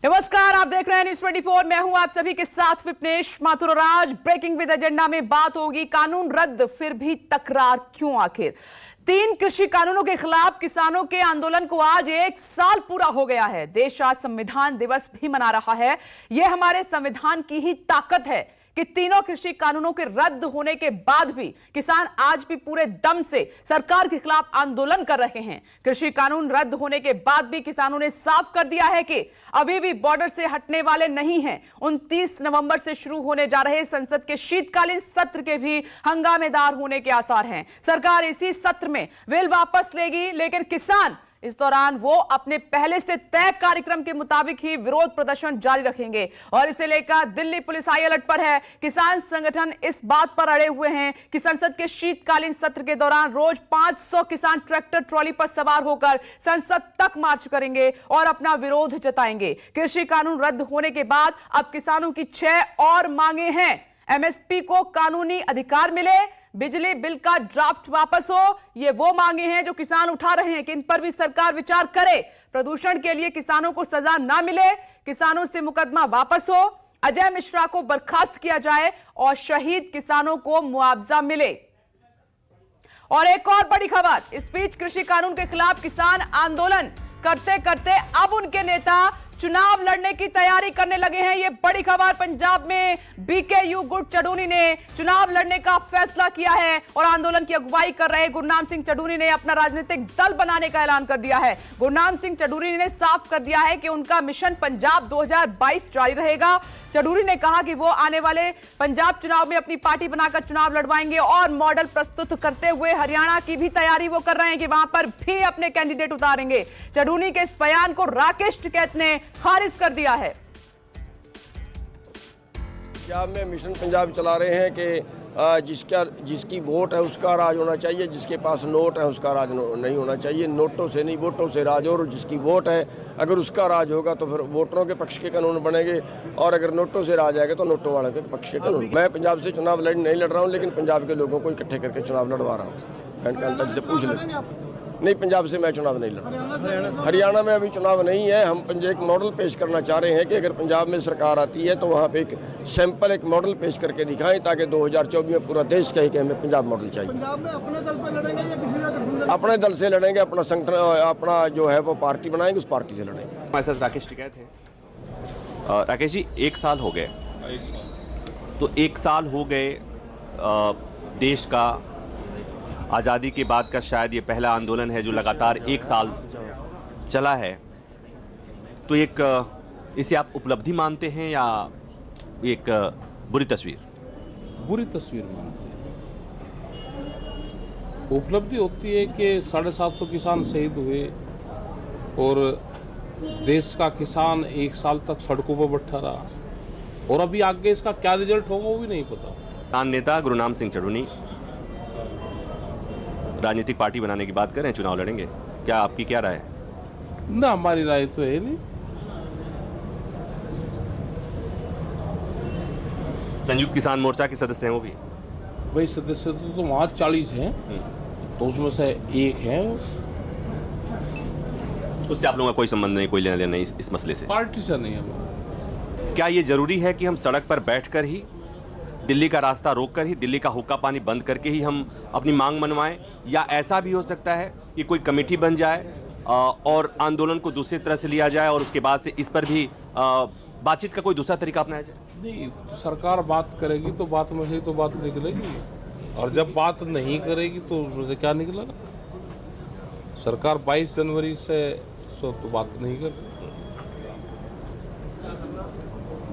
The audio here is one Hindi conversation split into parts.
नमस्कार, आप देख रहे हैं न्यूज 24। मैं हूं आप सभी के साथ विपनेश माथुर और आज ब्रेकिंग विद एजेंडा में बात होगी कानून रद्द फिर भी तकरार क्यों आखिर। 3 कृषि कानूनों के खिलाफ किसानों के आंदोलन को आज 1 साल पूरा हो गया है। देश आज संविधान दिवस भी मना रहा है। यह हमारे संविधान की ही ताकत है कि तीनों कृषि कानूनों के रद्द होने के बाद भी किसान आज भी पूरे दम से सरकार के खिलाफ आंदोलन कर रहे हैं। कृषि कानून रद्द होने के बाद भी किसानों ने साफ कर दिया है कि अभी भी बॉर्डर से हटने वाले नहीं हैं। 29 नवंबर से शुरू होने जा रहे संसद के शीतकालीन सत्र के भी हंगामेदार होने के आसार हैं। सरकार इसी सत्र में बिल वापस लेगी, लेकिन किसान इस दौरान वो अपने पहले से तय कार्यक्रम के मुताबिक ही विरोध प्रदर्शन जारी रखेंगे और इसे लेकर दिल्ली पुलिस हाई अलर्ट पर है। किसान संगठन इस बात पर अड़े हुए हैं कि संसद के शीतकालीन सत्र के दौरान रोज 500 किसान ट्रैक्टर ट्रॉली पर सवार होकर संसद तक मार्च करेंगे और अपना विरोध जताएंगे। कृषि कानून रद्द होने के बाद अब किसानों की 6 और मांगे हैं। एमएसपी को कानूनी अधिकार मिले, बिजली बिल का ड्राफ्ट वापस हो, ये वो मांगे हैं जो किसान उठा रहे हैं कि इन पर भी सरकार विचार करे। प्रदूषण के लिए किसानों को सजा ना मिले, किसानों से मुकदमा वापस हो, अजय मिश्रा को बर्खास्त किया जाए और शहीद किसानों को मुआवजा मिले। और एक और बड़ी खबर, इस बीच कृषि कानून के खिलाफ किसान आंदोलन करते करते अब उनके नेता चुनाव लड़ने की तैयारी करने लगे हैं। ये बड़ी खबर, पंजाब में बीकेयू गुट चढ़ूनी ने चुनाव लड़ने का फैसला किया है और आंदोलन की अगुवाई कर रहे गुरनाम सिंह चढ़ूनी ने अपना राजनीतिक दल बनाने का ऐलान कर दिया है। गुरनाम सिंह चढ़ूनी ने साफ कर दिया है कि उनका मिशन पंजाब 2022 जारी रहेगा। चढ़ूनी ने कहा कि वो आने वाले पंजाब चुनाव में अपनी पार्टी बनाकर चुनाव लड़वाएंगे और मॉडल प्रस्तुत करते हुए हरियाणा की भी तैयारी वो कर रहे हैं कि वहां पर भी अपने कैंडिडेट उतारेंगे। चढ़ूनी के इस बयान को राकेश टिकैत ने खारिज कर दिया है। पंजाब में मिशन पंजाब चला रहे हैं कि जिसकी वोट है उसका राज होना चाहिए, जिसके पास नोट है उसका राज नहीं होना चाहिए। नोटों से नहीं, वोटों से राज। और जिसकी वोट है अगर उसका राज होगा तो फिर वोटरों के पक्ष के कानून बनेंगे और अगर नोटों से राज आएगा तो नोटों वालों के पक्ष के कानून। मैं पंजाब से चुनाव नहीं लड़ रहा हूँ, लेकिन पंजाब के लोगों को इकट्ठे करके चुनाव लड़वा रहा हूँ। से पूछ ले। नहीं, पंजाब से मैं चुनाव नहीं लड़ रहा। हरियाणा में अभी चुनाव नहीं है। हम एक मॉडल पेश करना चाह रहे हैं कि अगर पंजाब में सरकार आती है तो वहाँ पे एक सैंपल, एक मॉडल पेश करके दिखाएं ताकि 2024 में पूरा देश कहे कि हमें पंजाब मॉडल चाहिए। पंजाब में अपने दल पर लड़ेंगे या किसी का? अपने दल से लड़ेंगे, अपना संगठन, अपना जो है वो पार्टी बनाएंगे, उस पार्टी से लड़ेंगे। हमारे साथ राकेश टिकैत है। राकेश जी, 1 साल हो गए, तो 1 साल हो गए देश का आज़ादी के बाद का शायद ये पहला आंदोलन है जो लगातार 1 साल चला है। तो इसे आप उपलब्धि मानते हैं या एक बुरी तस्वीर? बुरी तस्वीर मानते हैं। उपलब्धि होती है कि 750 किसान शहीद हुए और देश का किसान 1 साल तक सड़कों पर बैठा रहा और अभी आगे इसका क्या रिजल्ट होगा वो भी नहीं पता। किसान नेता गुरनाम सिंह चढ़ूनी राजनीतिक पार्टी बनाने की बात कर रहे हैं, चुनाव लड़ेंगे, क्या आपकी क्या राय है? ना, हमारी राय तो है नहीं। संयुक्त किसान मोर्चा के सदस्य हैं वो भी? भाई सदस्य तो वहाँ 40 हैं, तो उसमें से एक है। उससे आप लोगों का कोई संबंध नहीं, कोई लेना देना नहीं इस मसले से? पार्टी से नहीं है। क्या ये जरूरी है कि हम सड़क पर बैठकर ही, दिल्ली का रास्ता रोककर ही, दिल्ली का हुक्का पानी बंद करके ही हम अपनी मांग मनवाएं, या ऐसा भी हो सकता है कि कोई कमेटी बन जाए और आंदोलन को दूसरी तरह से लिया जाए और उसके बाद से इस पर भी बातचीत का कोई दूसरा तरीका अपनाया जाए? नहीं, सरकार बात करेगी तो बात में से तो बात निकलेगी, और जब बात नहीं करेगी तो उसमें से क्या निकलेगा? सरकार 22 जनवरी से तो बात नहीं करती,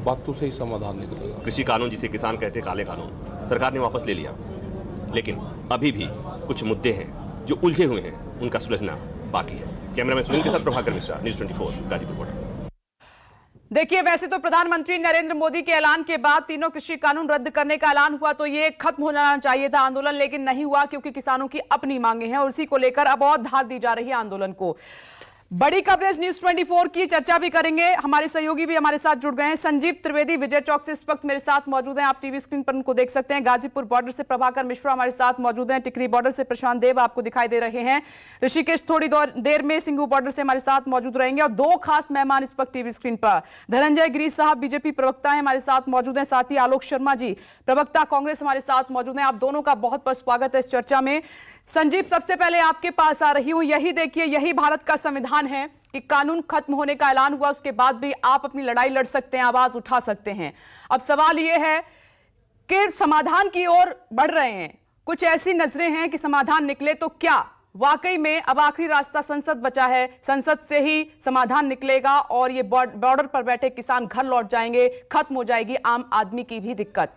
बात तो सही समाधान निकलेगा। कृषि कानून, जिसे किसान कहते हैं काले कानून, सरकार ने वापस ले लिया, लेकिन अभी भी कुछ मुद्दे हैं जो उलझे हुए हैं, उनका सुलझना बाकी है। कैमरामैन सुनील के साथ प्रभाकर मिश्रा, न्यूज 24 गाजीपुर। देखिए, वैसे तो प्रधानमंत्री नरेंद्र मोदी के ऐलान के बाद तीनों कृषि कानून रद्द करने का ऐलान हुआ तो ये खत्म हो जाना चाहिए था आंदोलन, लेकिन नहीं हुआ क्योंकि किसानों की अपनी मांगे हैं और उसी को लेकर अब और धार दी जा रही है आंदोलन को। बड़ी कवरेज न्यूज 24 की चर्चा भी करेंगे। हमारे सहयोगी भी हमारे साथ जुड़ गए हैं। संजीव त्रिवेदी विजय चौक से इस वक्त मेरे साथ मौजूद हैं, आप टीवी स्क्रीन पर उनको देख सकते हैं। गाजीपुर बॉर्डर से प्रभाकर मिश्रा हमारे साथ मौजूद हैं। टिकरी बॉर्डर से प्रशांत देव आपको दिखाई दे रहे हैं। ऋषिकेश थोड़ी देर में सिंगू बॉर्डर से हमारे साथ मौजूद रहेंगे। और दो खास मेहमान इस वक्त टीवी स्क्रीन पर, धनंजय गिरी साहब बीजेपी प्रवक्ता है, हमारे साथ मौजूद हैं। साथ ही आलोक शर्मा जी प्रवक्ता कांग्रेस हमारे साथ मौजूद हैं। आप दोनों का बहुत बहुत स्वागत है इस चर्चा में। संजीव, सबसे पहले आपके पास आ रही हूं। यही देखिए, यही भारत का संविधान है कि कानून खत्म होने का ऐलान हुआ, उसके बाद भी आप अपनी लड़ाई लड़ सकते हैं, आवाज उठा सकते हैं। अब सवाल यह है कि समाधान की ओर बढ़ रहे हैं, कुछ ऐसी नजरें हैं कि समाधान निकले तो क्या वाकई में अब आखिरी रास्ता संसद बचा है, संसद से ही समाधान निकलेगा और ये बॉर्डर पर बैठे किसान घर लौट जाएंगे, खत्म हो जाएगी आम आदमी की भी दिक्कत।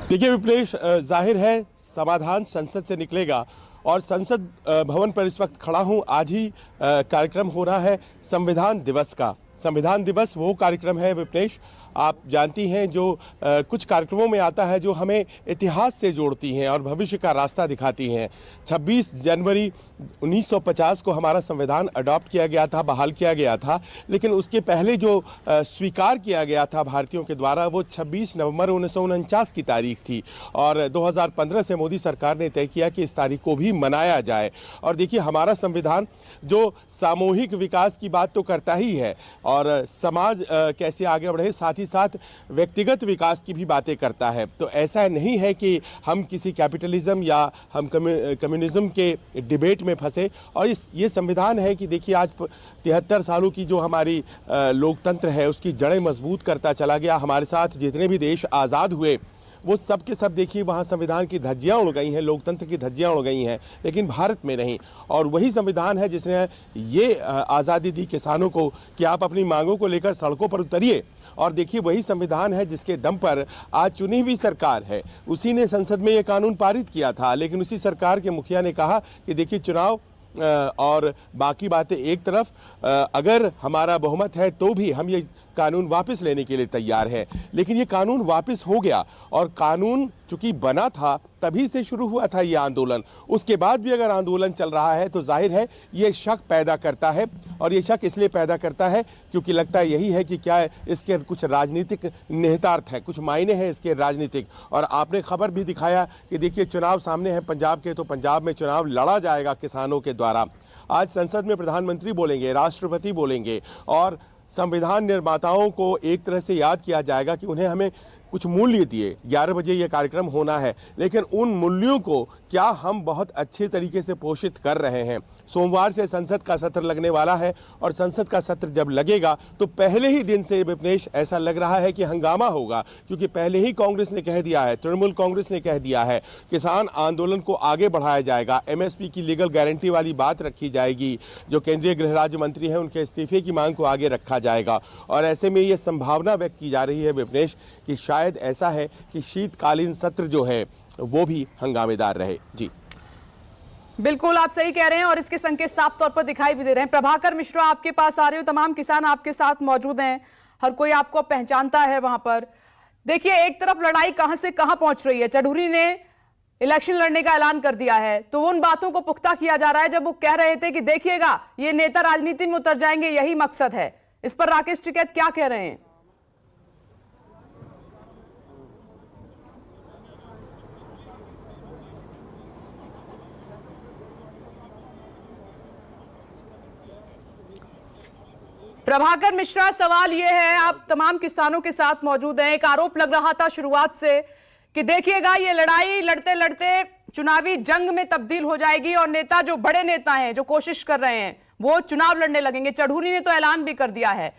देखिए विप्लेश, जाहिर है समाधान संसद से निकलेगा और संसद भवन पर इस वक्त खड़ा हूं। आज ही कार्यक्रम हो रहा है संविधान दिवस का। संविधान दिवस वो कार्यक्रम है विप्लेश, आप जानती हैं, जो कुछ कार्यक्रमों में आता है जो हमें इतिहास से जोड़ती हैं और भविष्य का रास्ता दिखाती हैं। 26 जनवरी 1950 को हमारा संविधान अडॉप्ट किया गया था, बहाल किया गया था, लेकिन उसके पहले जो स्वीकार किया गया था भारतीयों के द्वारा वो 26 नवंबर 1949 की तारीख थी। और 2015 से मोदी सरकार ने तय किया कि इस तारीख को भी मनाया जाए। और देखिए, हमारा संविधान जो सामूहिक विकास की बात तो करता ही है और समाज कैसे आगे बढ़े, साथ ही साथ व्यक्तिगत विकास की भी बातें करता है। तो ऐसा नहीं है कि हम किसी कैपिटलिज्म या हम कम्युनिज्म के डिबेट में फंसे। और ये संविधान है कि देखिए, आज 73 सालों की जो हमारी लोकतंत्र है उसकी जड़ें मजबूत करता चला गया। हमारे साथ जितने भी देश आज़ाद हुए वो सब के सब देखिए वहाँ संविधान की धज्जियाँ उड़ गई हैं, लोकतंत्र की धज्जियाँ उड़ गई हैं, लेकिन भारत में नहीं। और वही संविधान है जिसने ये आज़ादी दी किसानों को कि आप अपनी मांगों को लेकर सड़कों पर उतरिए। और देखिए, वही संविधान है जिसके दम पर आज चुनी हुई सरकार है, उसी ने संसद में ये कानून पारित किया था। लेकिन उसी सरकार के मुखिया ने कहा कि देखिए, चुनाव और बाकी बातें एक तरफ, अगर हमारा बहुमत है तो भी हम ये कानून वापस लेने के लिए तैयार है। लेकिन ये कानून वापस हो गया और कानून चूंकि बना था तभी से शुरू हुआ था ये आंदोलन, उसके बाद भी अगर आंदोलन चल रहा है तो जाहिर है ये शक पैदा करता है। और ये शक इसलिए पैदा करता है क्योंकि लगता यही है कि क्या इसके कुछ राजनीतिक निहितार्थ है, कुछ मायने हैं इसके राजनीतिक। और आपने खबर भी दिखाया कि देखिए, चुनाव सामने है पंजाब के, तो पंजाब में चुनाव लड़ा जाएगा किसानों के द्वारा। आज संसद में प्रधानमंत्री बोलेंगे, राष्ट्रपति बोलेंगे और संविधान निर्माताओं को एक तरह से याद किया जाएगा कि उन्हें हमें कुछ मूल्य दिए। 11 बजे ये कार्यक्रम होना है, लेकिन उन मूल्यों को क्या हम बहुत अच्छे तरीके से पोषित कर रहे हैं। सोमवार से संसद का सत्र लगने वाला है और संसद का सत्र जब लगेगा तो पहले ही दिन से विपनेश ऐसा लग रहा है कि हंगामा होगा, क्योंकि पहले ही कांग्रेस ने कह दिया है, तृणमूल कांग्रेस ने कह दिया है, किसान आंदोलन को आगे बढ़ाया जाएगा। MSP की लीगल गारंटी वाली बात रखी जाएगी, जो केंद्रीय गृह राज्य मंत्री हैं उनके इस्तीफे की मांग को आगे रखा जाएगा। और ऐसे में ये संभावना व्यक्त की जा रही है विपनेश कि शायद ऐसा है कि शीतकालीन सत्र जो है वो भी हंगामेदार रहे। जी बिल्कुल, आप सही कह रहे हैं और इसके संकेत साफ तौर पर दिखाई भी दे रहे हैं। प्रभाकर मिश्रा, आपके पास आ रहे हो, तमाम किसान आपके साथ मौजूद हैं, हर कोई आपको पहचानता है वहां पर। देखिए, एक तरफ लड़ाई कहां से कहां पहुंच रही है। चौधरी ने इलेक्शन लड़ने का ऐलान कर दिया है, तो उन बातों को पुख्ता किया जा रहा है जब वो कह रहे थे कि देखिएगा ये नेता राजनीति में उतर जाएंगे, यही मकसद है। इस पर राकेश टिकैत क्या कह रहे हैं? प्रभाकर मिश्रा, सवाल यह है, आप तमाम किसानों के साथ मौजूद हैं। एक आरोप लग रहा था शुरुआत से कि देखिएगा ये लड़ाई लड़ते लड़ते चुनावी जंग में तब्दील हो जाएगी और नेता, जो बड़े नेता हैं, जो कोशिश कर रहे हैं, वो चुनाव लड़ने लगेंगे। चौधरी ने तो ऐलान भी कर दिया है।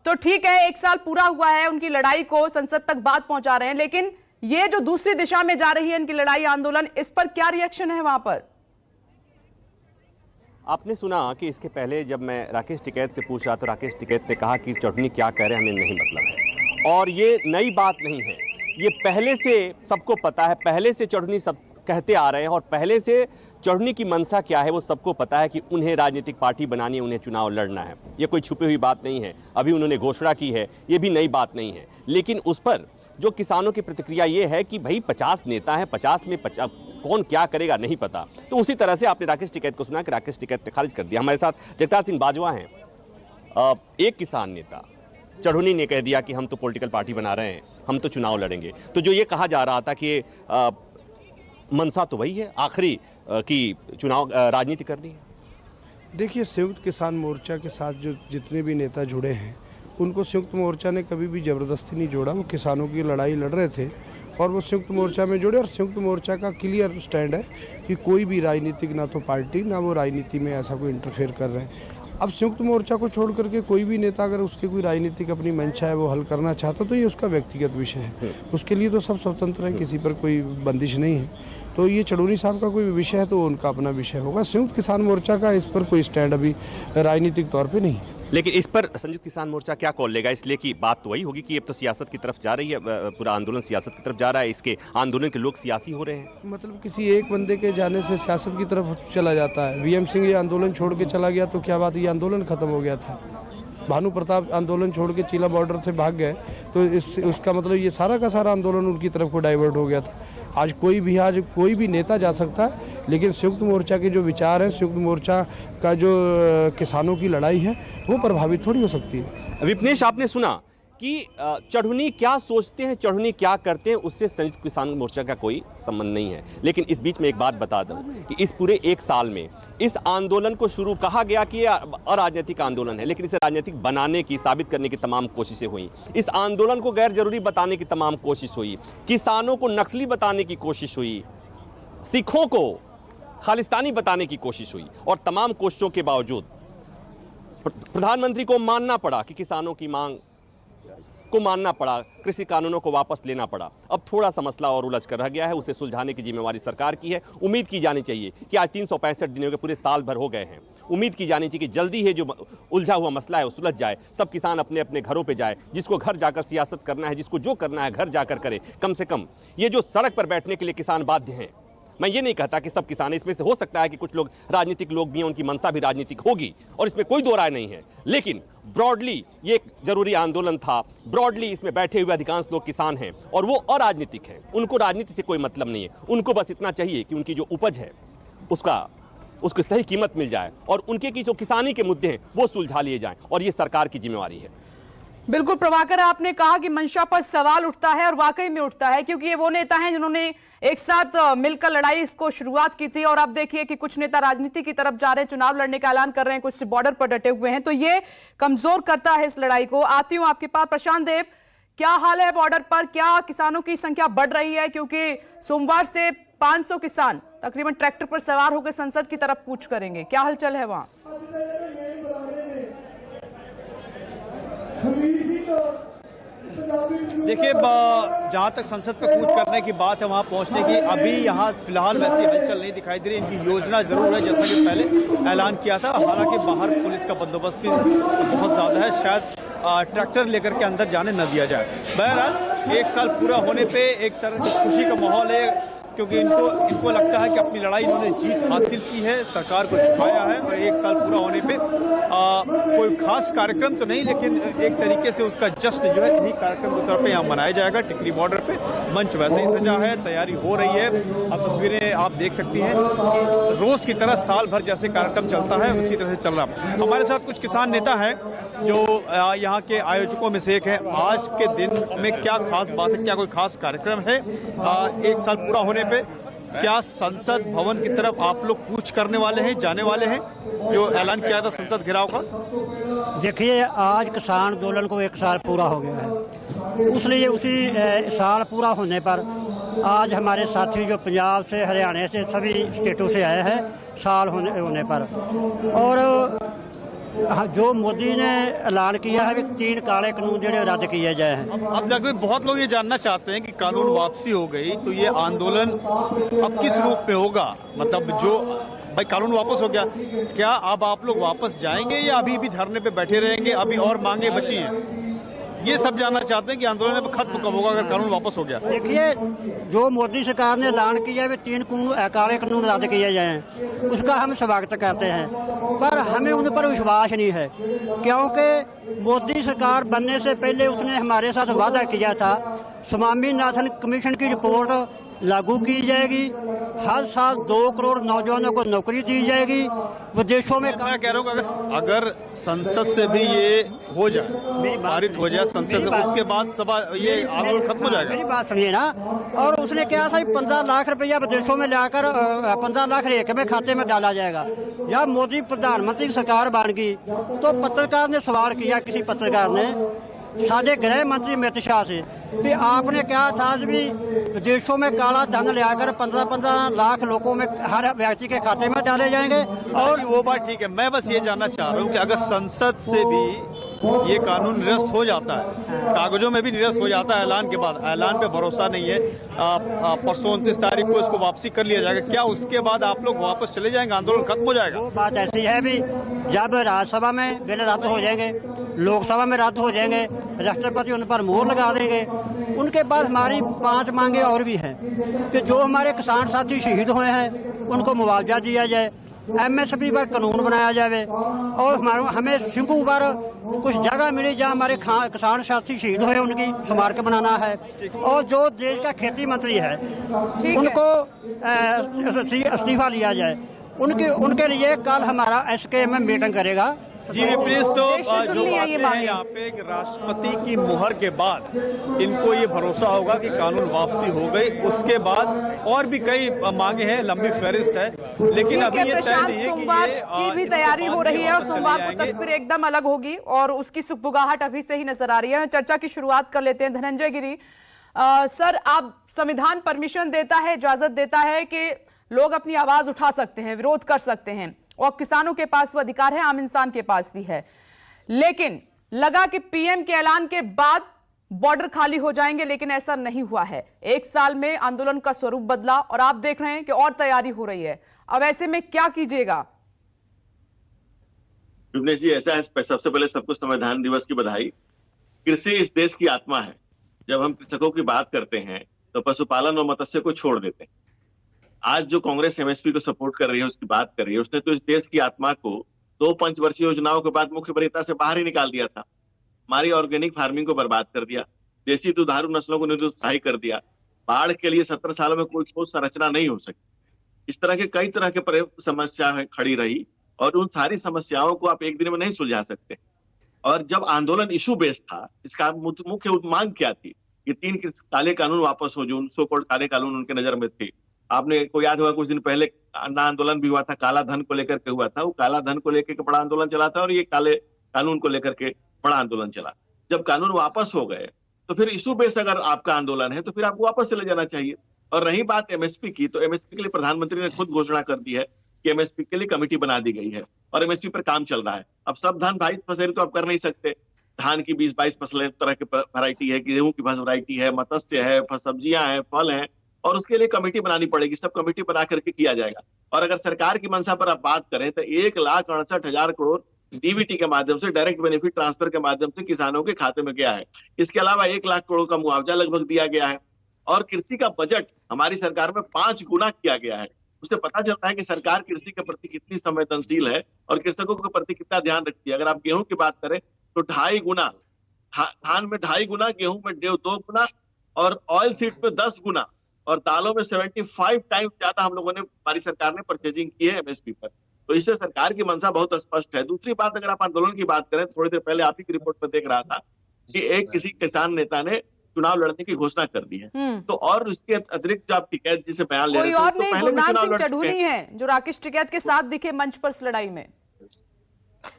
तो ठीक है, 1 साल पूरा हुआ है, उनकी लड़ाई को संसद तक बात पहुंचा रहे हैं, लेकिन ये जो दूसरी दिशा में जा रही है इनकी लड़ाई आंदोलन, इस पर क्या रिएक्शन है वहां पर? आपने सुना कि इसके पहले जब मैं राकेश टिकैत से पूछ रहा तो राकेश टिकैत ने कहा कि चौधरी क्या कह रहे हैं हमें नहीं मतलब है। और ये नई बात नहीं है, ये पहले से सबको पता है, पहले से चौधरी सब कहते आ रहे हैं और पहले से चौधरी की मंशा क्या है वो सबको पता है कि उन्हें राजनीतिक पार्टी बनानी है, उन्हें चुनाव लड़ना है। ये कोई छुपी हुई बात नहीं है, अभी उन्होंने घोषणा की है, ये भी नई बात नहीं है। लेकिन उस पर जो किसानों की प्रतिक्रिया ये है कि भाई 50 नेता हैं, 50 में 50 कौन क्या करेगा नहीं पता। तो उसी तरह से आपने राकेश टिकैत को सुना कि राकेश टिकैत ने खारिज कर दिया। हमारे साथ जगतार सिंह बाजवा हैं, एक किसान नेता। चढ़ूनी ने कह दिया कि हम तो पॉलिटिकल पार्टी बना रहे हैं, हम तो चुनाव लड़ेंगे। तो जो ये कहा जा रहा था कि मनसा तो वही है आखिरी कि चुनाव राजनीति करनी है। देखिए, संयुक्त किसान मोर्चा के साथ जो जितने भी नेता जुड़े हैं उनको संयुक्त मोर्चा ने कभी भी ज़बरदस्ती नहीं जोड़ा। वो किसानों की लड़ाई लड़ रहे थे और वो संयुक्त मोर्चा में जुड़े। और संयुक्त मोर्चा का क्लियर स्टैंड है कि कोई भी राजनीतिक ना तो पार्टी ना वो राजनीति में ऐसा कोई इंटरफेयर कर रहे हैं। अब संयुक्त मोर्चा को छोड़ करके कोई भी नेता अगर उसकी कोई राजनीतिक अपनी मंशा है वो हल करना चाहता तो ये उसका व्यक्तिगत विषय है, उसके लिए तो सब स्वतंत्र है, किसी पर कोई बंदिश नहीं है। तो ये चढ़ूनी साहब का कोई विषय है तो उनका अपना विषय होगा। संयुक्त किसान मोर्चा का इस पर कोई स्टैंड अभी राजनीतिक तौर पे नहीं है। लेकिन इस पर संयुक्त किसान मोर्चा क्या कॉल लेगा, इसलिए कि बात तो वही होगी कि अब तो सियासत की तरफ जा रही है, पूरा आंदोलन सियासत की तरफ जा रहा है, इसके आंदोलन के लोग सियासी हो रहे हैं। मतलब किसी एक बंदे के जाने से सियासत की तरफ चला जाता है। वीएम सिंह ये आंदोलन छोड़ के चला गया तो क्या बात, ये आंदोलन खत्म हो गया था। भानु प्रताप आंदोलन छोड़ के चीला बॉर्डर से भाग गए तो उसका मतलब ये सारा का सारा आंदोलन उनकी तरफ को डाइवर्ट हो गया था। आज कोई भी नेता जा सकता है, लेकिन संयुक्त मोर्चा के जो विचार हैं, संयुक्त मोर्चा का जो किसानों की लड़ाई है वो प्रभावित थोड़ी हो सकती है। विपनेश, आपने सुना कि चढ़ूनी क्या सोचते हैं, चढ़ूनी क्या करते हैं, उससे संयुक्त किसान मोर्चा का कोई संबंध नहीं है। लेकिन इस बीच में एक बात बता दूं कि इस पूरे एक साल में इस आंदोलन को शुरू कहा गया कि ये अराजनीतिक आंदोलन है, लेकिन इसे राजनीतिक बनाने की, साबित करने की तमाम कोशिशें हुई। इस आंदोलन को गैर जरूरी बताने की तमाम कोशिश हुई, किसानों को नक्सली बताने की कोशिश हुई, सिखों को खालिस्तानी बताने की कोशिश हुई। और तमाम कोशिशों के बावजूद प्रधानमंत्री को मानना पड़ा कि किसानों की मांग को मानना पड़ा, कृषि कानूनों को वापस लेना पड़ा। अब थोड़ा सा मसला और उलझ कर रह गया है, उसे सुलझाने की जिम्मेवारी सरकार की है। उम्मीद की जानी चाहिए कि आज 365 दिनों के पूरे साल भर हो गए हैं, उम्मीद की जानी चाहिए कि जल्दी है जो उलझा हुआ मसला है वो सुलझ जाए, सब किसान अपने अपने घरों पे जाए। जिसको घर जाकर सियासत करना है, जिसको जो करना है घर जाकर करे। कम से कम ये जो सड़क पर बैठने के लिए किसान बाध्य हैं, मैं ये नहीं कहता कि सब किसान, इसमें से हो सकता है कि कुछ लोग राजनीतिक लोग भी हैं, उनकी मंशा भी राजनीतिक होगी और इसमें कोई दो राय नहीं है। लेकिन ब्रॉडली ये एक जरूरी आंदोलन था। ब्रॉडली इसमें बैठे हुए अधिकांश लोग किसान हैं और वो अराजनीतिक हैं, उनको राजनीति से कोई मतलब नहीं है। उनको बस इतना चाहिए कि उनकी जो उपज है उसको सही कीमत मिल जाए और उनके की जो किसानी के मुद्दे हैं वो सुलझा लिए जाएं, और ये सरकार की जिम्मेवारी है। बिल्कुल प्रभाकर, आपने कहा कि मंशा पर सवाल उठता है और वाकई में उठता है, क्योंकि ये वो नेता हैं जिन्होंने एक साथ मिलकर लड़ाई इसको शुरुआत की थी और अब देखिए कि कुछ नेता राजनीति की तरफ जा रहे हैं, चुनाव लड़ने का ऐलान कर रहे हैं, कुछ बॉर्डर पर डटे हुए हैं, तो ये कमजोर करता है इस लड़ाई को। आती हूं आपके पास प्रशांत देव, क्या हाल है बॉर्डर पर, क्या किसानों की संख्या बढ़ रही है? क्योंकि सोमवार से 500 किसान तकरीबन ट्रैक्टर पर सवार होकर संसद की तरफ कूच करेंगे, क्या हलचल है वहां? देखिए, जहाँ तक संसद पर कूच करने की बात है, वहाँ पहुँचने की अभी यहाँ फिलहाल वैसी हलचल नहीं दिखाई दे रही। इनकी योजना जरूर है, जैसा कि पहले ऐलान किया था। हालांकि बाहर पुलिस का बंदोबस्त भी बहुत ज़्यादा है, शायद ट्रैक्टर लेकर के अंदर जाने न दिया जाए। बहरहाल 1 साल पूरा होने पे एक तरह की खुशी का माहौल है, क्योंकि इनको लगता है कि अपनी लड़ाई इन्होंने जीत हासिल की है, सरकार को झुकाया है। और 1 साल पूरा होने पे कोई खास कार्यक्रम तो नहीं, लेकिन एक तरीके से उसका जश्न जो है इन्हीं कार्यक्रम के तौर पे यहाँ मनाया जाएगा। टिकरी बॉर्डर पे मंच वैसे ही सजा है, तैयारी हो रही है। अब तस्वीरें आप देख सकती हैं कि रोज की तरह साल भर जैसे कार्यक्रम चलता है उसी तरह से चल रहा है। हमारे साथ कुछ किसान नेता हैं जो यहाँ के आयोजकों में से एक है। आज के दिन में क्या खास बात है, क्या कोई खास कार्यक्रम है 1 साल पूरा होने पे? क्या संसद भवन की तरफ आप लोग कूच करने वाले हैं, जाने वाले हैं, जो ऐलान किया था संसद घेराव का? देखिए, आज किसान आंदोलन को 1 साल पूरा हो गया है, इसलिए उसी साल पूरा होने पर आज हमारे साथी जो पंजाब से, हरियाणा से, सभी स्टेटों से आए हैं साल होने पर। और जो मोदी ने ऐलान किया है कि 3 काले कानून जो रद्द किए जाए हैं। अब लगभग बहुत लोग ये जानना चाहते हैं कि कानून वापसी हो गई तो ये आंदोलन अब किस रूप में होगा? मतलब जो भाई कानून वापस हो गया, क्या अब आप लोग वापस जाएंगे या अभी भी धरने पे बैठे रहेंगे? अभी और मांगे बची हैं? ये सब जानना चाहते हैं कि आंदोलन खत्म कब होगा अगर कानून वापस हो गया। देखिए, जो मोदी सरकार ने ऐलान किया है तीन काले कानून रद्द किए जाएं, उसका हम स्वागत करते हैं, पर हमें उन पर विश्वास नहीं है, क्योंकि मोदी सरकार बनने से पहले उसने हमारे साथ वादा किया था स्वामीनाथन कमीशन की रिपोर्ट लागू की जाएगी, हर साल 2 करोड़ नौजवानों को नौकरी दी जाएगी, विदेशों में। मैं कह रहा हूँ अगर संसद से भी ये हो जाए, पारित हो जाए संसद, उसके बाद सभा ये आंदोलन खत्म हो जाएगा। मेरी बात सुनिए ना। और उसने क्या था 15 लाख रुपया विदेशों में लाकर 15 लाख रेखे में खाते में डाला जाएगा। जब मोदी प्रधानमंत्री की सरकार बन गई तो पत्रकार ने सवाल किया, किसी पत्रकार ने साढ़े गृह मंत्री अमित शाह से कि आपने कहा था भी विदेशों में काला धन लाकर 15-15 लाख लोगों में हर व्यक्ति के खाते में डाले जाएंगे। और वो बात ठीक है, मैं बस ये जानना चाह रहा हूँ कि अगर संसद से भी ये कानून निरस्त हो जाता है, कागजों में भी निरस्त हो जाता है ऐलान के बाद, ऐलान पे भरोसा नहीं है, परसों 29 तारीख को इसको वापसी कर लिया जाएगा, क्या उसके बाद आप लोग वापस चले जाएंगे, आंदोलन खत्म हो जाएगा? वो बात ऐसी है भी, जब राज्यसभा में बिल रद्द हो जाएंगे, लोकसभा में रद्द हो जाएंगे, राष्ट्रपति उन पर मोहर लगा देंगे, उनके बाद हमारी 5 मांगे और भी हैं कि जो हमारे किसान साथी शहीद हुए हैं उनको मुआवजा दिया जाए, MSP पर कानून बनाया जाए, और हमें सिंगू पर कुछ जगह मिली जहाँ हमारे किसान साथी शहीद हुए उनकी स्मारक बनाना है, और जो देश का खेती मंत्री है उनको इस्तीफा लिया जाए, उनके लिए कल हमारा SKM में मीटिंग करेगा। जी प्लीज। तो देश ने सुन जो लिया बातें ये हैं बातें। यहाँ पे कि राष्ट्रपति की मुहर के बाद इनको ये भरोसा होगा कि कानून वापसी हो गई, उसके बाद और भी कई मांगे हैं, लंबी फहरिस्त है, लेकिन अभी ये तय नहीं है कि सोमवार ये की भी इसके तैयारी बाद हो रही है और वापस चले सोमवार को जाएंगे। तस्वीर एकदम अलग होगी और उसकी सुगबुगाहट अभी से ही नजर आ रही है। चर्चा की शुरुआत कर लेते हैं। धनंजय गिरी सर, आप संविधान परमिशन देता है, इजाजत देता है कि लोग अपनी आवाज उठा सकते हैं, विरोध कर सकते हैं, और किसानों के पास वो अधिकार है, आम इंसान के पास भी है, लेकिन लगा कि PM के ऐलान के बाद बॉर्डर खाली हो जाएंगे, लेकिन ऐसा नहीं हुआ है। 1 साल में आंदोलन का स्वरूप बदला और आप देख रहे हैं कि और तैयारी हो रही है। अब ऐसे में क्या कीजिएगा? विघ्नेश जी, ऐसा है, सबसे पहले सबको संविधान दिवस की बधाई। कृषि इस देश की आत्मा है। जब हम कृषकों की बात करते हैं तो पशुपालन और मत्स्य को छोड़ देते हैं। आज जो कांग्रेस MSP को सपोर्ट कर रही है, उसकी बात कर रही है, उसने तो इस देश की आत्मा को 2 पंचवर्षीय योजनाओं के बाद मुख्य वरीयता से बाहर ही निकाल दिया था। हमारी ऑर्गेनिक फार्मिंग को बर्बाद कर दिया, देसी दुधारू नस्लों को निरुत्साहित कर दिया। बाढ़ के लिए 17 सालों में कोई ठोस संरचना नहीं हो सकी। इस तरह के कई तरह के समस्या खड़ी रही और उन सारी समस्याओं को आप एक दिन में नहीं सुलझा सकते। और जब आंदोलन इशू बेस्ड था, इसका मुख्य मांग क्या थी कि 3 काले कानून वापस हो, जो 100 करोड़ काले कानून उनके नजर में थे। आपने को याद होगा कुछ दिन पहले आंदोलन भी हुआ था, काला धन को लेकर के हुआ था। वो काला धन को लेकर के बड़ा आंदोलन चला था और ये काले कानून को लेकर के बड़ा आंदोलन चला। जब कानून वापस हो गए तो फिर इशू बेस अगर आपका आंदोलन है तो फिर आपको वापस चले जाना चाहिए। और रही बात MSP की, तो MSP के लिए प्रधानमंत्री ने खुद घोषणा कर दी है कि MSP के लिए कमेटी बना दी गई है और MSP पर काम चल रहा है। अब सब धान 22 फसलें तो आप कर नहीं सकते। धान की 20-22 फसलें तरह की वैरायटी है, गेहूं की वैरायटी है, मत्स्य है, सब्जियां हैं, फल हैं, और उसके लिए कमेटी बनानी पड़ेगी। सब कमेटी बना करके किया जाएगा। और अगर सरकार की मंशा पर आप बात करें तो 1,68,000 करोड़ DBT के माध्यम से, डायरेक्ट बेनिफिट ट्रांसफर के माध्यम से किसानों के खाते में गया है। इसके अलावा 1 लाख करोड़ का मुआवजा लगभग दिया गया है। और कृषि का बजट हमारी सरकार में 5 गुना किया गया है। उससे पता चलता है कि सरकार कृषि के प्रति कितनी संवेदनशील है और कृषकों के प्रति कितना ध्यान रखती है। अगर आप गेहूं की बात करें तो 2.5 गुना, धान में 2.5 गुना, गेहूं में 2 गुना, और ऑयल सीड्स में 10 गुना, और दालों में 75 टाइम ज्यादा हम लोगों ने, हमारी सरकार ने परचेजिंग की है MSP पर। तो इससे सरकार की मंशा बहुत स्पष्ट है। दूसरी बात, अगर आप आंदोलन की बात करें, थोड़ी देर पहले आप ही की रिपोर्ट पर देख रहा था कि एक किसी किसान नेता ने चुनाव लड़ने की घोषणा कर दी है। तो और इसके अतिरिक्त जो आप टिकैत जी से बयान ले रहे थे, कोई और तो नहीं, पहले भी गुरनाम चुनाव सिंह लड़ चुके चढ़ूनी हैं। है जो राकेश टिकैत के साथ दिखे मंच पर इस लड़ाई में।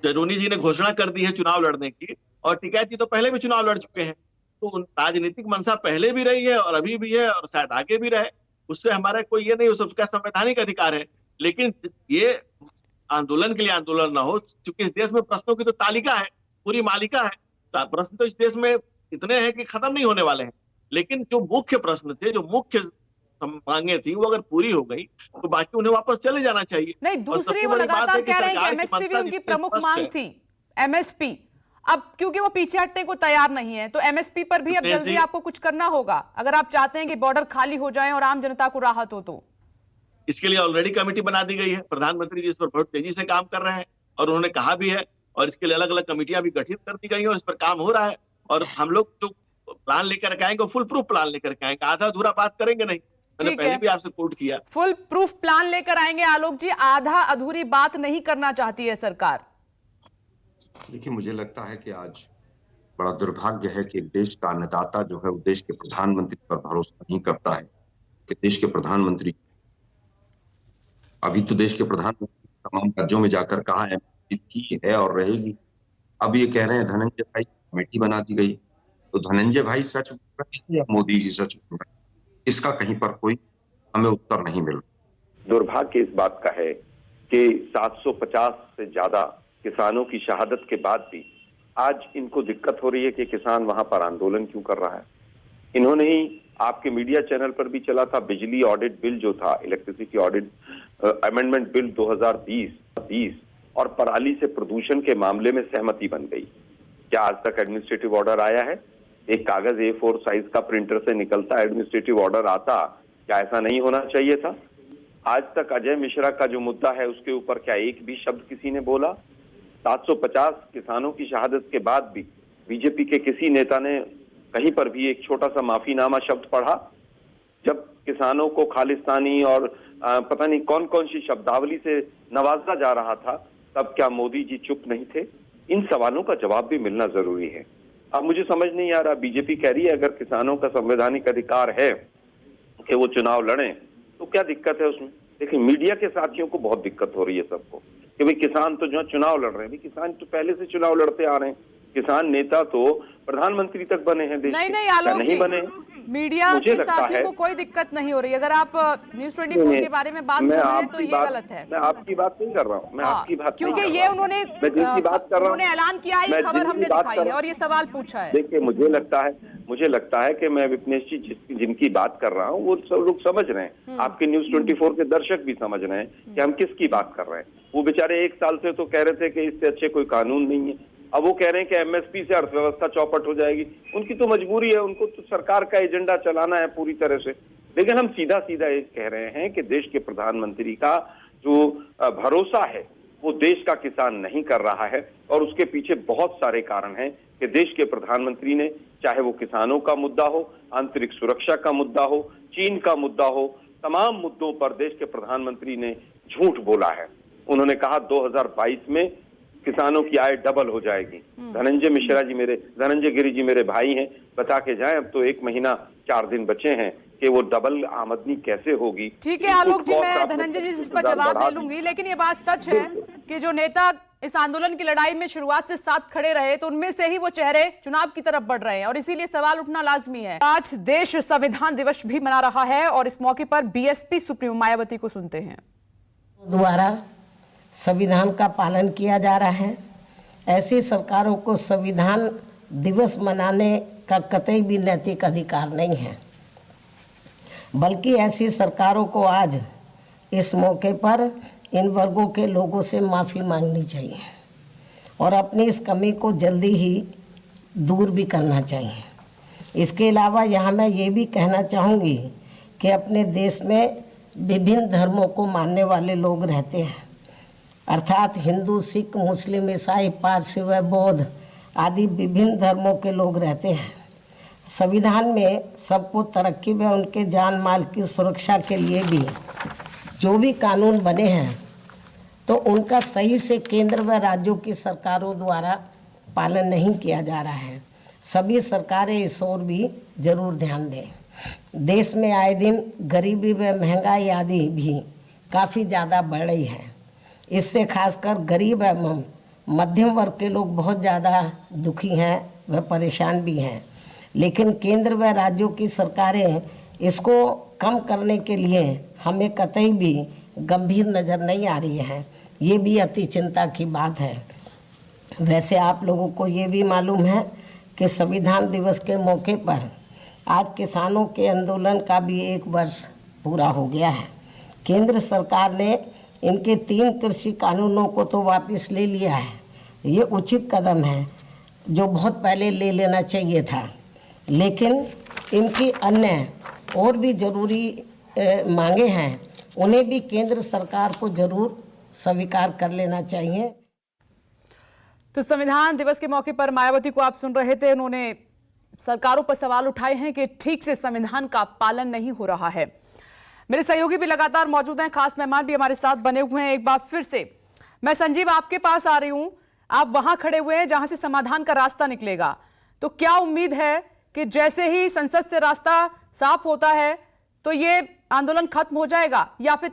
चढ़ूनी जी ने घोषणा कर दी है चुनाव लड़ने की, और टिकैत जी तो पहले भी चुनाव लड़ चुके हैं। तो राजनीतिक मंशा पहले भी रही है और अभी भी है और शायद आगे भी रहे। उससे हमारा कोई ये नहीं, उसका संवैधानिक अधिकार है। लेकिन ये आंदोलन के लिए आंदोलन ना हो, क्योंकि इस देश में प्रश्नों की तो तालिका है, पूरी मालिका है। प्रश्न तो इस देश में इतने हैं कि खत्म नहीं होने वाले हैं। लेकिन जो मुख्य प्रश्न थे, जो मुख्य मांगे थी, वो अगर पूरी हो गई तो बाकी उन्हें वापस चले जाना चाहिए। नहीं, दूसरी वो लगातार कह रहे हैं कि MSP भी उनकी प्रमुख मांग थी। MSP अब क्योंकि वो पीछे हटने को तैयार नहीं है, तो एमएसपी पर भी अब जल्दी आपको कुछ करना होगा अगर आप चाहते हैं कि बॉर्डर खाली हो जाए और आम जनता को राहत हो। तो इसके लिए ऑलरेडी कमेटी बना दी गई है, प्रधानमंत्री जी इस पर बहुत तेजी से काम कर रहे हैं और उन्होंने कहा भी है, और इसके लिए अलग अलग कमेटियां भी गठित कर दी गई हैं और इस पर काम हो रहा है। और हम लोग जो प्लान लेकर के आएंगे, फुल प्रूफ प्लान लेकर के आएंगे, आधा अधूरा बात करेंगे नहीं। मैंने पहले भी आपसे कोट किया, फुल प्रूफ प्लान लेकर आएंगे। आलोक जी, आधा अधूरी बात नहीं करना चाहती है सरकार। देखिए, मुझे लगता है कि आज बड़ा दुर्भाग्य है कि देश का अन्नदाता जो है वो देश के प्रधानमंत्री पर भरोसा नहीं करता है कि देश के प्रधानमंत्री, अभी तो देश के प्रधानमंत्री तमाम राज्यों में जाकर कहा है थी है और रहेगी। अब ये कह रहे हैं धनंजय भाई कमेटी बना दी गई, तो धनंजय भाई सच बोल रहे हैं या मोदी जी सच बोल रहे हैं, इसका कहीं पर कोई हमें उत्तर नहीं मिल रहा। दुर्भाग्य इस बात का है कि 750 से ज्यादा किसानों की शहादत के बाद भी आज इनको दिक्कत हो रही है कि किसान वहां पर आंदोलन क्यों कर रहा है। इन्होंने ही आपके मीडिया चैनल पर भी चला था बिजली ऑडिट बिल जो था, इलेक्ट्रिसिटी ऑडिट अमेंडमेंट बिल 2020 और पराली से प्रदूषण के मामले में सहमति बन गई। क्या आज तक एडमिनिस्ट्रेटिव ऑर्डर आया है? एक कागज A4 साइज का प्रिंटर से निकलता एडमिनिस्ट्रेटिव ऑर्डर आता, क्या ऐसा नहीं होना चाहिए था? आज तक अजय मिश्रा का जो मुद्दा है उसके ऊपर क्या एक भी शब्द किसी ने बोला? 750 किसानों की शहादत के बाद भी बीजेपी के किसी नेता ने कहीं पर भी एक छोटा सा माफीनामा शब्द पढ़ा? जब किसानों को खालिस्तानी और पता नहीं कौन कौन सी शब्दावली से नवाजा जा रहा था, तब क्या मोदी जी चुप नहीं थे? इन सवालों का जवाब भी मिलना जरूरी है। अब मुझे समझ नहीं आ रहा, बीजेपी कह रही है अगर किसानों का संवैधानिक अधिकार है कि वो चुनाव लड़ें, तो क्या दिक्कत है उसमें? देखिए, मीडिया के साथियों को बहुत दिक्कत हो रही है सबको कि भाई किसान तो जो चुनाव लड़ रहे हैं, किसान तो पहले से चुनाव लड़ते आ रहे हैं, किसान नेता तो प्रधानमंत्री तक बने हैं देश के, नहीं आलोक नहीं जी, बने। मीडिया के साथियों को कोई दिक्कत नहीं हो रही। अगर आप न्यूज़ 24 के बारे में बात कर रहे हैं तो ये गलत है। मैं आपकी बात नहीं कर रहा हूँ, मैं आपकी बात क्योंकि ये उन्होंने ऐलान किया, ये खबर हमने दिखाई है और ये सवाल पूछा है। देखिए, मुझे लगता है कि मैं विपनेश जी जिनकी बात कर रहा हूँ वो सब लोग समझ रहे हैं, आपके न्यूज़ 24 के दर्शक भी समझ रहे हैं कि हम किसकी बात कर रहे हैं। वो बेचारे एक साल से तो कह रहे थे कि इससे अच्छे कोई कानून नहीं है, अब वो कह रहे हैं कि एमएसपी से अर्थव्यवस्था चौपट हो जाएगी। उनकी तो मजबूरी है, उनको तो सरकार का एजेंडा चलाना है पूरी तरह से। लेकिन हम सीधा सीधा ये कह रहे हैं कि देश के प्रधानमंत्री का जो भरोसा है वो देश का किसान नहीं कर रहा है, और उसके पीछे बहुत सारे कारण हैं कि देश के प्रधानमंत्री ने, चाहे वो किसानों का मुद्दा हो, आंतरिक सुरक्षा का मुद्दा हो, चीन का मुद्दा हो, तमाम मुद्दों पर देश के प्रधानमंत्री ने झूठ बोला है। उन्होंने कहा 2022 में किसानों की आय डबल हो जाएगी। धनंजय गिरी जी मेरे भाई हैं, बता के जाएं, अब तो 1 महीना 4 दिन बचे हैं कि वो डबल आमदनी कैसे होगी। ठीक है आलोक जी, मैं धनंजय जी इस पर जवाब दे लूंगी, लेकिन ये बात सच है कि जो नेता इस आंदोलन की लड़ाई में शुरुआत से साथ खड़े रहे, तो उनमें से ही वो चेहरे चुनाव की तरफ बढ़ रहे हैं और इसीलिए सवाल उठना लाजमी है। आज देश संविधान दिवस भी मना रहा है और इस मौके पर बीएसपी सुप्रीमो मायावती को सुनते हैं। द्वारा संविधान का पालन किया जा रहा है। ऐसी सरकारों को संविधान दिवस मनाने का कतई भी नैतिक अधिकार नहीं है, बल्कि ऐसी सरकारों को आज इस मौके पर इन वर्गों के लोगों से माफ़ी मांगनी चाहिए और अपनी इस कमी को जल्दी ही दूर भी करना चाहिए। इसके अलावा यहाँ मैं ये भी कहना चाहूँगी कि अपने देश में विभिन्न धर्मों को मानने वाले लोग रहते हैं, अर्थात हिंदू, सिख, मुस्लिम, ईसाई, पारसी व बौद्ध आदि विभिन्न धर्मों के लोग रहते हैं। संविधान में सबको तरक्की व उनके जान माल की सुरक्षा के लिए भी जो भी कानून बने हैं तो उनका सही से केंद्र व राज्यों की सरकारों द्वारा पालन नहीं किया जा रहा है। सभी सरकारें इस ओर भी जरूर ध्यान दें। देश में आए दिन गरीबी व महंगाई आदि भी काफ़ी ज़्यादा बढ़ रही है। इससे खासकर गरीब एवं मध्यम वर्ग के लोग बहुत ज़्यादा दुखी हैं व परेशान भी हैं, लेकिन केंद्र व राज्यों की सरकारें इसको कम करने के लिए हमें कतई भी गंभीर नज़र नहीं आ रही है। ये भी अति चिंता की बात है। वैसे आप लोगों को ये भी मालूम है कि संविधान दिवस के मौके पर आज किसानों के आंदोलन का भी 1 वर्ष पूरा हो गया है। केंद्र सरकार ने इनके 3 कृषि कानूनों को तो वापस ले लिया है, ये उचित कदम है। जो बहुत पहले ले लेना चाहिए था, लेकिन इनकी अन्य और भी जरूरी मांगे हैं, उन्हें भी केंद्र सरकार को जरूर स्वीकार कर लेना चाहिए। तो संविधान दिवस के मौके पर मायावती को आप सुन रहे थे, उन्होंने सरकारों पर सवाल उठाए हैं कि ठीक से संविधान का पालन नहीं हो रहा है। मेरे सहयोगी भी लगातार मौजूद हैं, खास मेहमान भी हमारे साथ बने हुए हैं। एक बार फिर से मैं संजीव आपके पास आ रही हूं, आप वहां खड़े हुए हैं जहां से समाधान का रास्ता निकलेगा, तो क्या उम्मीद है कि जैसे ही संसद से रास्ता साफ होता है तो ये आंदोलन खत्म हो जाएगा या फिर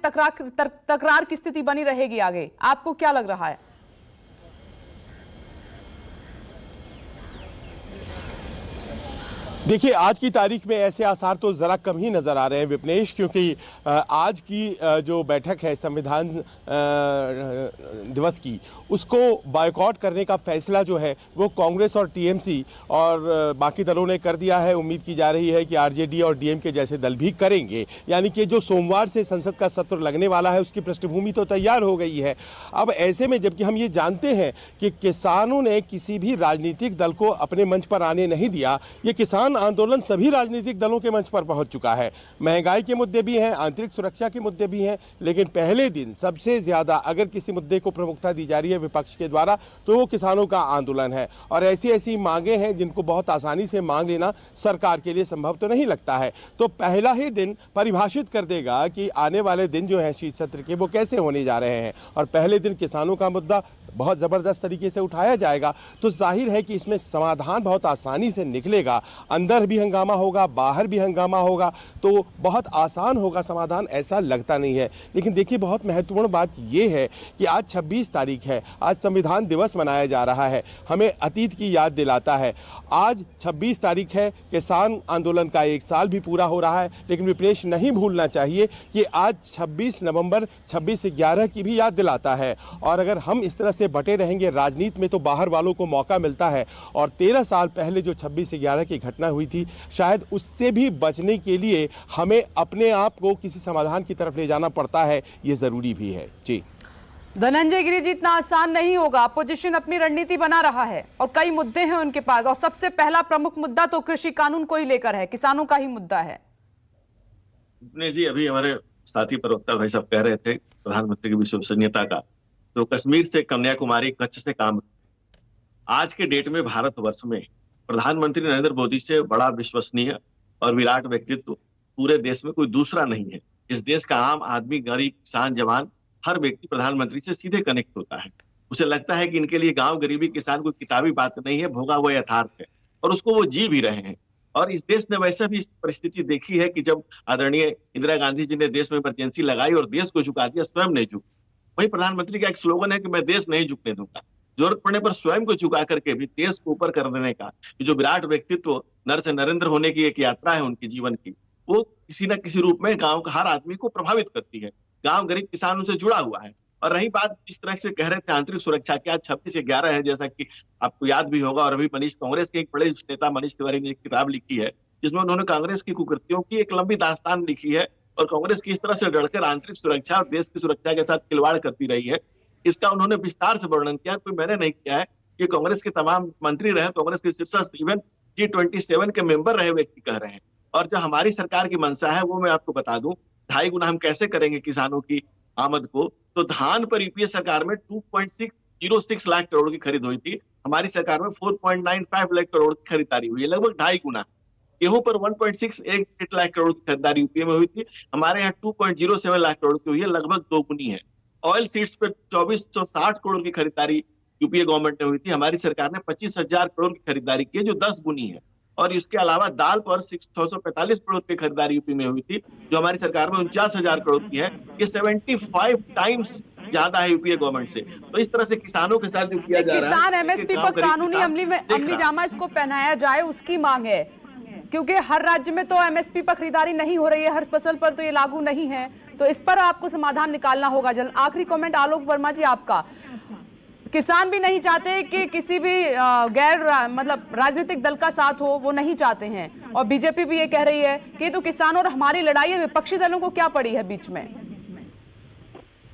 तकरार की स्थिति बनी रहेगी आगे? आपको क्या लग रहा है? देखिए, आज की तारीख में ऐसे आसार तो ज़रा कम ही नज़र आ रहे हैं विपनेश, क्योंकि आज की जो बैठक है संविधान दिवस की, उसको बायकॉट करने का फैसला जो है वो कांग्रेस और टीएमसी और बाकी दलों ने कर दिया है। उम्मीद की जा रही है कि आरजेडी और डीएमके जैसे दल भी करेंगे, यानी कि जो सोमवार से संसद का सत्र लगने वाला है उसकी पृष्ठभूमि तो तैयार हो गई है। अब ऐसे में जबकि हम ये जानते हैं कि किसानों ने किसी भी राजनीतिक दल को अपने मंच पर आने नहीं दिया, ये किसान आंदोलन सभी राजनीतिक दलों के मंच पर पहुंच चुका है। महंगाई के मुद्दे भी हैं, आंतरिक सुरक्षा के मुद्दे भी हैं, लेकिन पहले दिन सबसे ज्यादा अगर किसी मुद्दे को प्रमुखता दी जा रही है विपक्ष के द्वारा तो वो किसानों का आंदोलन है। और ऐसी ऐसी मांगे हैं जिनको बहुत आसानी से मांग लेना सरकार के लिए संभव तो नहीं लगता है। तो पहला ही दिन परिभाषित कर देगा कि आने वाले दिन जो है शीत सत्र के वो कैसे होने जा रहे हैं। और पहले दिन किसानों का मुद्दा बहुत ज़बरदस्त तरीके से उठाया जाएगा, तो जाहिर है कि इसमें समाधान बहुत आसानी से निकलेगा। अंदर भी हंगामा होगा, बाहर भी हंगामा होगा, तो बहुत आसान होगा समाधान, ऐसा लगता नहीं है। लेकिन देखिए, बहुत महत्वपूर्ण बात यह है कि आज 26 तारीख है, आज संविधान दिवस मनाया जा रहा है, हमें अतीत की याद दिलाता है। आज 26 तारीख है, किसान आंदोलन का 1 साल भी पूरा हो रहा है। लेकिन विपनेश, नहीं भूलना चाहिए कि आज 26 नवंबर 26/11 की भी याद दिलाता है। और अगर हम इस तरह से बटे रहेंगे राजनीति में तो बाहर वालों को मौका मिलता है। और 13 साल पहले जो 26/11 की घटना हुई थी, शायद उससे भी बचने के लिए हमें अपने आप को किसी समाधान की तरफ ले जाना पड़ता है, ये जरूरी भी है। जी धनंजय गिरी जी, इतना आसान नहीं होगा। अपोजिशन अपनी रणनीति बना रहा है और कई मुद्दे हैं उनके पास, और सबसे पहला प्रमुख मुद्दा तो कृषि कानून को ही लेकर है, किसानों का ही मुद्दा है। जी, अभी हमारे साथी प्रवक्ता भाई साहब कह रहे थे प्रधानमंत्री की विश्वसनीयता का, तो कश्मीर से कन्याकुमारी, कच्छ से काम, आज के डेट में भारतवर्ष में प्रधानमंत्री नरेंद्र मोदी से बड़ा विश्वसनीय और विराट व्यक्तित्व पूरे देश में कोई दूसरा नहीं है। इस देश का आम आदमी, गरीब, किसान, जवान, हर व्यक्ति प्रधानमंत्री से सीधे कनेक्ट होता है। उसे लगता है कि इनके लिए गांव, गरीबी, किसान कोई किताबी बात नहीं है, भोगा हुआ यथार्थ है, और उसको वो जी भी रहे हैं। और इस देश ने वैसे भी इस परिस्थिति देखी है कि जब आदरणीय इंदिरा गांधी जी ने देश में इमरजेंसी लगाई और देश को झुका दिया, स्वयं नहीं झुका। वही प्रधानमंत्री का एक स्लोगन है कि मैं देश नहीं झुकने दूंगा। जरूरत पड़ने पर स्वयं को झुका करके भी देश को ऊपर कर देने का जो विराट व्यक्तित्व, नर से नरेंद्र होने की एक यात्रा है उनकी जीवन की, वो किसी न किसी रूप में गांव का हर आदमी को प्रभावित करती है। गांव, गरीब, किसान उनसे जुड़ा हुआ है। और रही बात इस तरह से कह रहे थे आंतरिक सुरक्षा की, आज 26/11 है, जैसा कि आपको याद भी होगा। और अभी कांग्रेस के एक बड़े नेता मनीष तिवारी ने एक किताब लिखी है जिसमें उन्होंने कांग्रेस की कुकृतियों की एक लंबी दास्तान लिखी है और कांग्रेस की इस तरह से डरकर आंतरिक सुरक्षा और देश की सुरक्षा के साथ खिलवाड़ करती रही है, इसका उन्होंने विस्तार से वर्णन किया। कोई मैंने नहीं किया है, कि कांग्रेस के तमाम मंत्री रहे, कांग्रेस के शीर्षस्थ, इवन G27 के मेंबर रहे व्यक्ति कह रहे हैं। और जो हमारी सरकार की मंशा है वो मैं आपको बता दूं, 2.5 गुना हम कैसे करेंगे किसानों की आमद को। तो धान पर यूपीए सरकार में 2.606 लाख करोड़ की खरीद हुई थी, हमारी सरकार में 4.95 लाख करोड़ की खरीदारी हुई है, लगभग 2.5 गुना। गेहूं पर 1.68 लाख करोड़ की खरीदारी यूपीए में हुई थी, हमारे यहाँ 2.07 लाख करोड़ की हुई है, लगभग 2 गुनी है। ऑयल सीड्स पर 2460 करोड़ की खरीदारी यूपीए गवर्नमेंट ने हुई थी, हमारी सरकार ने 25,000 करोड़ की खरीदारी की है, जो 10 गुनी है। और इसके अलावा दाल पर 645 करोड़ की खरीदारी यूपी में हुई थी, जो हमारी सरकार में 49,000 करोड़ की है। ये 75 टाइम्स ज्यादा है यूपीए गवर्नमेंट से। तो इस तरह से किसानों के साथ जो किया जा रहा है, किसान एमएसपी पर कानूनी अमली जामा इसको पहनाया जाए, उसकी मांग है, क्योंकि हर राज्य में तो एमएसपी पर खरीदारी नहीं हो रही है, हर फसल पर तो ये लागू नहीं है। तो इस पर आपको समाधान निकालना होगा जल्द। आखिरी कमेंट आलोक वर्मा जी आपका। किसान भी नहीं चाहते कि किसी भी मतलब राजनीतिक दल का साथ हो, वो नहीं चाहते हैं, और बीजेपी भी ये कह रही है कि तो किसानों और हमारी लड़ाई है, विपक्षी दलों को क्या पड़ी है बीच में?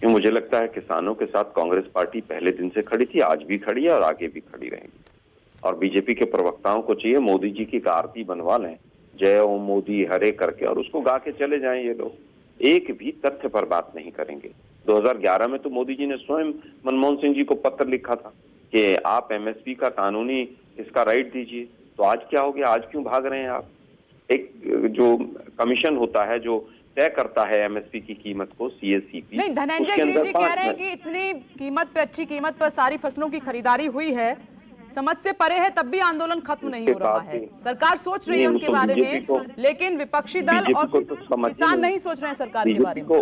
मुझे लगता है किसानों के साथ कांग्रेस पार्टी पहले दिन से खड़ी थी, आज भी खड़ी है और आगे भी खड़ी रहेगी। और बीजेपी के प्रवक्ताओं को चाहिए मोदी जी की एक आरती बनवा लें, जय ओम मोदी हरे करके, और उसको गा के चले जाएं। ये लोग एक भी तथ्य पर बात नहीं करेंगे। 2011 में तो मोदी जी ने स्वयं मनमोहन सिंह जी को पत्र लिखा था कि आप एमएसपी का कानूनी इसका राइट दीजिए। तो आज क्या हो गया? आज क्यों भाग रहे हैं आप? एक जो कमीशन होता है जो तय करता है एमएसपी की कीमत को, सीएससीपी, नहीं, धनंजय गिरी जी कह रहे हैं कि इतनी कीमत पे, अच्छी कीमत पर सारी फसलों की खरीदारी हुई है, समझ से परे है, तब भी आंदोलन खत्म नहीं हो रहा है। सरकार सोच रही है उनके बारे में, लेकिन विपक्षी दल और किसान नहीं सोच रहे हैं सरकार के बारे में।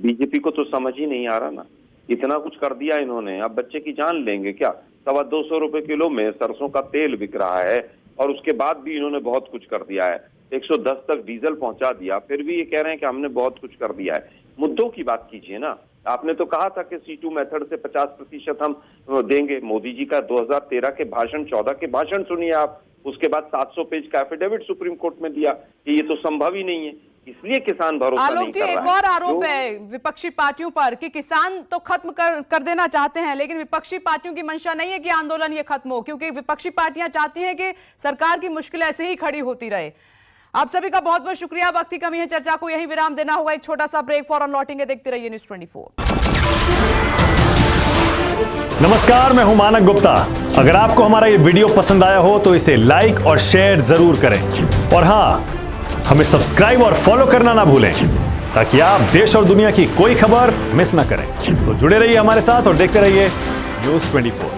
बीजेपी को तो समझ ही नहीं आ रहा ना, इतना कुछ कर दिया इन्होंने, अब बच्चे की जान लेंगे क्या? 225 रुपए किलो में सरसों का तेल बिक रहा है और उसके बाद भी इन्होंने बहुत कुछ कर दिया है। 110 तक डीजल पहुंचा दिया, फिर भी ये कह रहे हैं कि हमने बहुत कुछ कर दिया है। मुद्दों की बात कीजिए ना। आपने तो कहा था कि C2 मेथड से 50% हम देंगे। मोदी जी का 2013 के भाषण, 14 के भाषण सुनिए आप, उसके बाद 700 पेज का एफिडेविट सुप्रीम कोर्ट में दिया कि ये तो संभव ही नहीं है, इसलिए किसान भरोसा नहीं कर रहा है। एक और आरोप है विपक्षी पार्टियों पर कि किसान तो खत्म कर देना चाहते हैं, लेकिन विपक्षी पार्टियों की मंशा नहीं है कि आंदोलन ये खत्म हो, क्योंकि विपक्षी पार्टियां चाहती हैं कि सरकार की मुश्किल ऐसे ही खड़ी होती रहे। आप सभी का बहुत बहुत शुक्रिया। वक्त की कमी है, चर्चा को यही विराम देना होगा। एक छोटा सा ब्रेक, फौरन लौटेंगे। देखते रहिए न्यूज़ 24। नमस्कार, मैं हूं मानक गुप्ता। अगर आपको हमारा ये वीडियो पसंद आया हो तो इसे लाइक और शेयर जरूर करें, और हां, हमें सब्सक्राइब और फॉलो करना ना भूलें ताकि आप देश और दुनिया की कोई खबर मिस ना करें। तो जुड़े रहिए हमारे साथ और देखते रहिए न्यूज़ 24।